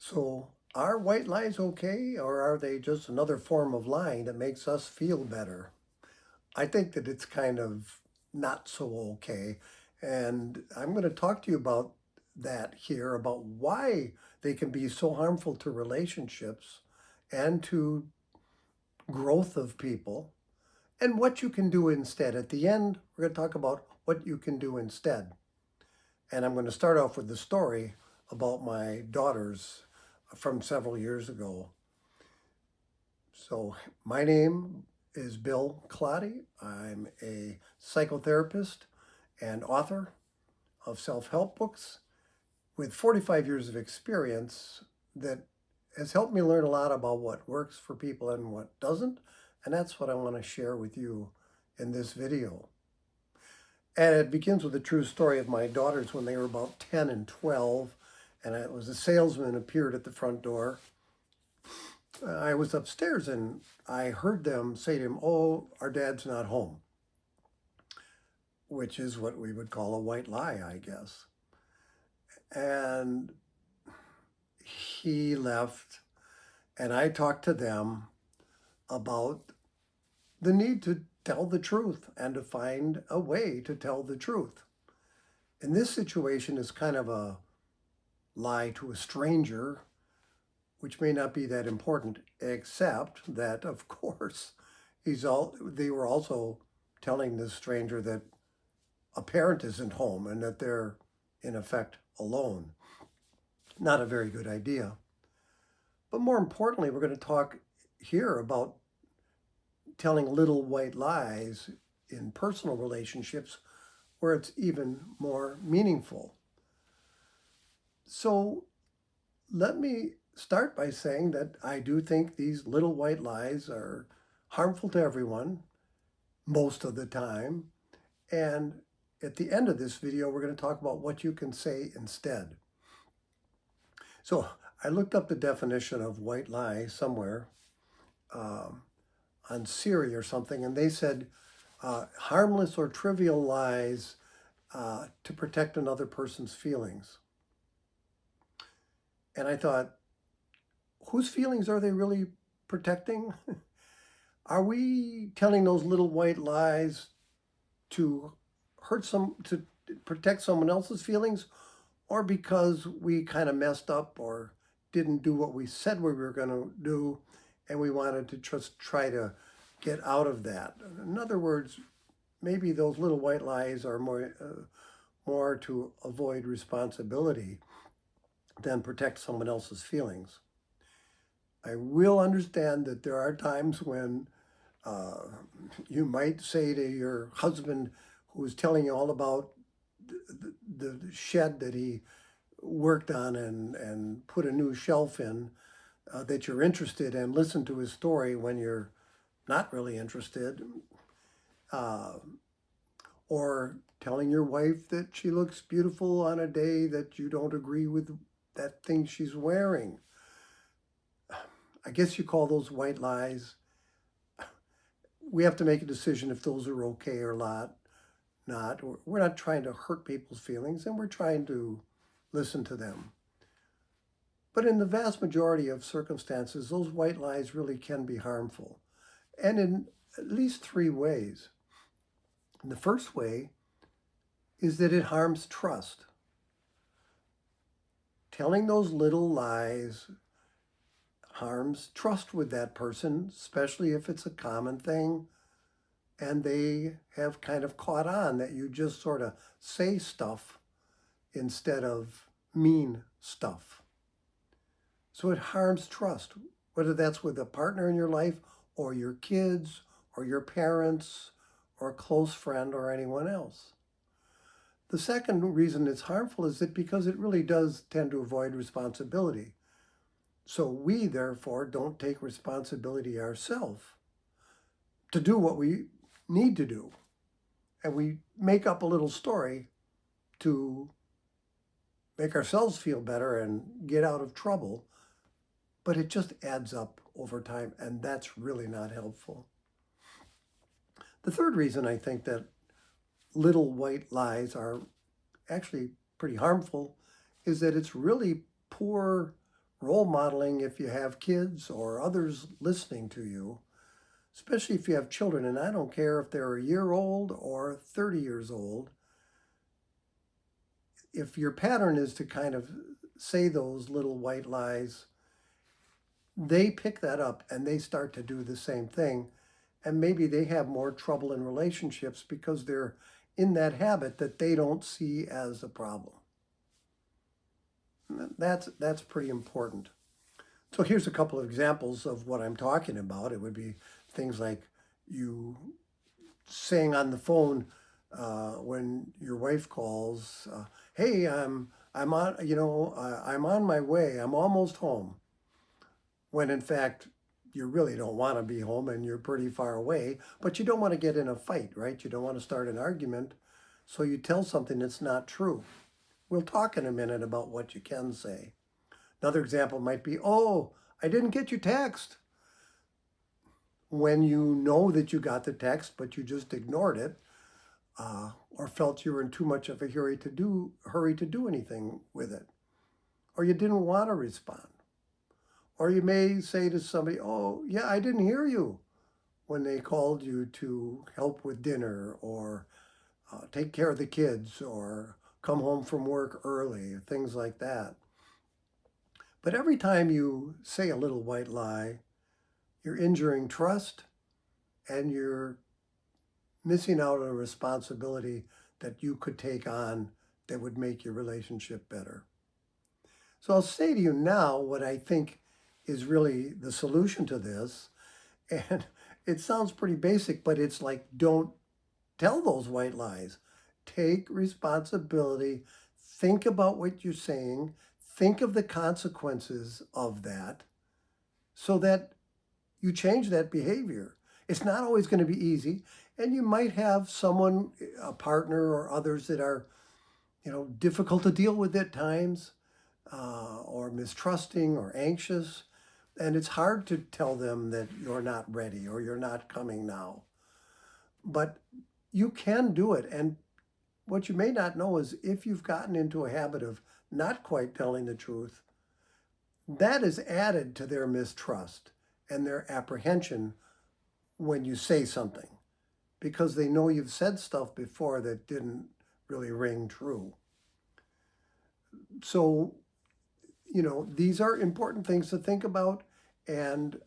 So, are white lies okay, or are they just another form of lying that makes us feel better? I think that it's kind of not so okay. And I'm going to talk to you about that here, about why they can be so harmful to relationships and to growth of people, and what you can do instead. At the end, we're going to talk about what you can do instead. And I'm going to start off with the story about my daughters from several years ago. So, my name is Bill Clotty. I'm a psychotherapist and author of self-help books with 45 years of experience that has helped me learn a lot about what works for people and what doesn't. And that's what I want to share with you in this video. And it begins with a true story of my daughters when they were about 10 and 12. And it was a salesman appeared at the front door. I was upstairs and I heard them say to him, "Oh, our dad's not home," which is what we would call a white lie, I guess. And he left, and I talked to them about the need to tell the truth and to find a way to tell the truth. In this situation, is kind of a lie to a stranger, which may not be that important, except that, of course, they were also telling this stranger that a parent isn't home and that they're, in effect, alone. Not a very good idea. But more importantly, we're going to talk here about telling little white lies in personal relationships where it's even more meaningful. So let me start by saying that I do think these little white lies are harmful to everyone most of the time. And at the end of this video, we're going to talk about what you can say instead. So I looked up the definition of white lie somewhere on Siri or something, and they said harmless or trivial lies to protect another person's feelings. And I thought, whose feelings are they really protecting? Are we telling those little white lies to to protect someone else's feelings, or because we kind of messed up or didn't do what we said we were going to do and we wanted to just try to get out of that? In other words, maybe those little white lies are more to avoid responsibility than protect someone else's feelings. I will understand that there are times when you might say to your husband, who's telling you all about the shed that he worked on and put a new shelf in, that you're interested in, listen to his story when you're not really interested. Or telling your wife that she looks beautiful on a day that you don't agree with that thing she's wearing. I guess you call those white lies. We have to make a decision if those are okay or not. We're not trying to hurt people's feelings, and we're trying to listen to them. But in the vast majority of circumstances, those white lies really can be harmful, and in at least three ways. And the first way is that it harms trust. Telling those little lies harms trust with that person, especially if it's a common thing and they have kind of caught on that you just sort of say stuff instead of mean stuff. So it harms trust, whether that's with a partner in your life or your kids or your parents or a close friend or anyone else. The second reason it's harmful is that because it really does tend to avoid responsibility. So we, therefore, don't take responsibility ourselves to do what we need to do. And we make up a little story to make ourselves feel better and get out of trouble. But it just adds up over time, and that's really not helpful. The third reason I think that little white lies are actually pretty harmful is that it's really poor role modeling if you have kids or others listening to you, especially if you have children. And I don't care if they're a year old or 30 years old. If your pattern is to kind of say those little white lies, they pick that up and they start to do the same thing. And maybe they have more trouble in relationships because they're in that habit that they don't see as a problem. That's pretty important. So here's a couple of examples of what I'm talking about. It would be things like you saying on the phone when your wife calls, "Hey, I'm on, I'm on my way. I'm almost home." When in fact you really don't want to be home and you're pretty far away, but you don't want to get in a fight, right? You don't want to start an argument, so you tell something that's not true. We'll talk in a minute about what you can say. Another example might be, "Oh, I didn't get your text." When you know that you got the text, but you just ignored it, or felt you were in too much of a hurry to do anything with it, or you didn't want to respond. Or you may say to somebody, "Oh, yeah, I didn't hear you," when they called you to help with dinner or take care of the kids or come home from work early, things like that. But every time you say a little white lie, you're injuring trust and you're missing out on a responsibility that you could take on that would make your relationship better. So I'll say to you now what I think is really the solution to this. And it sounds pretty basic, but it's like, don't tell those white lies. Take responsibility. Think about what you're saying. Think of the consequences of that so that you change that behavior. It's not always going to be easy. And you might have someone, a partner or others that are, difficult to deal with at times, or mistrusting or anxious. And it's hard to tell them that you're not ready or you're not coming now. But you can do it. And what you may not know is if you've gotten into a habit of not quite telling the truth, that is added to their mistrust and their apprehension when you say something, because they know you've said stuff before that didn't really ring true. So, these are important things to think about. And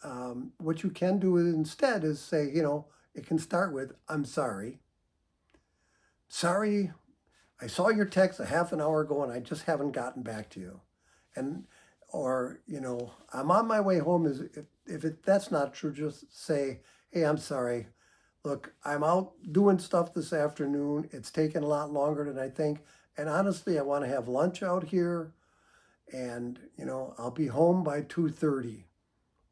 what you can do instead is say, it can start with, "I'm sorry. Sorry, I saw your text a half an hour ago and I just haven't gotten back to you." Or, "I'm on my way home." If that's not true, just say, "Hey, I'm sorry. Look, I'm out doing stuff this afternoon. It's taken a lot longer than I think. And honestly, I want to have lunch out here. And, I'll be home by 2:30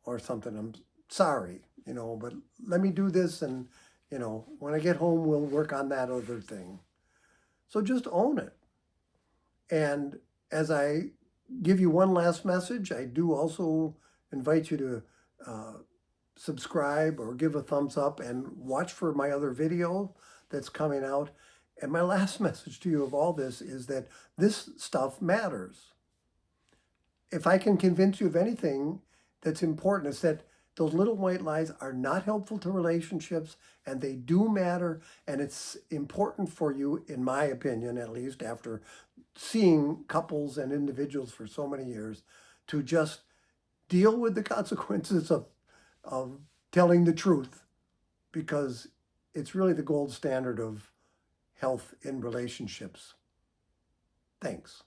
or something. I'm sorry, but let me do this. And, when I get home, we'll work on that other thing." So just own it. And as I give you one last message, I do also invite you to subscribe or give a thumbs up and watch for my other video that's coming out. And my last message to you of all this is that this stuff matters. If I can convince you of anything that's important, it's that those little white lies are not helpful to relationships, and they do matter. And it's important for you, in my opinion, at least after seeing couples and individuals for so many years, to just deal with the consequences of telling the truth, because it's really the gold standard of health in relationships. Thanks.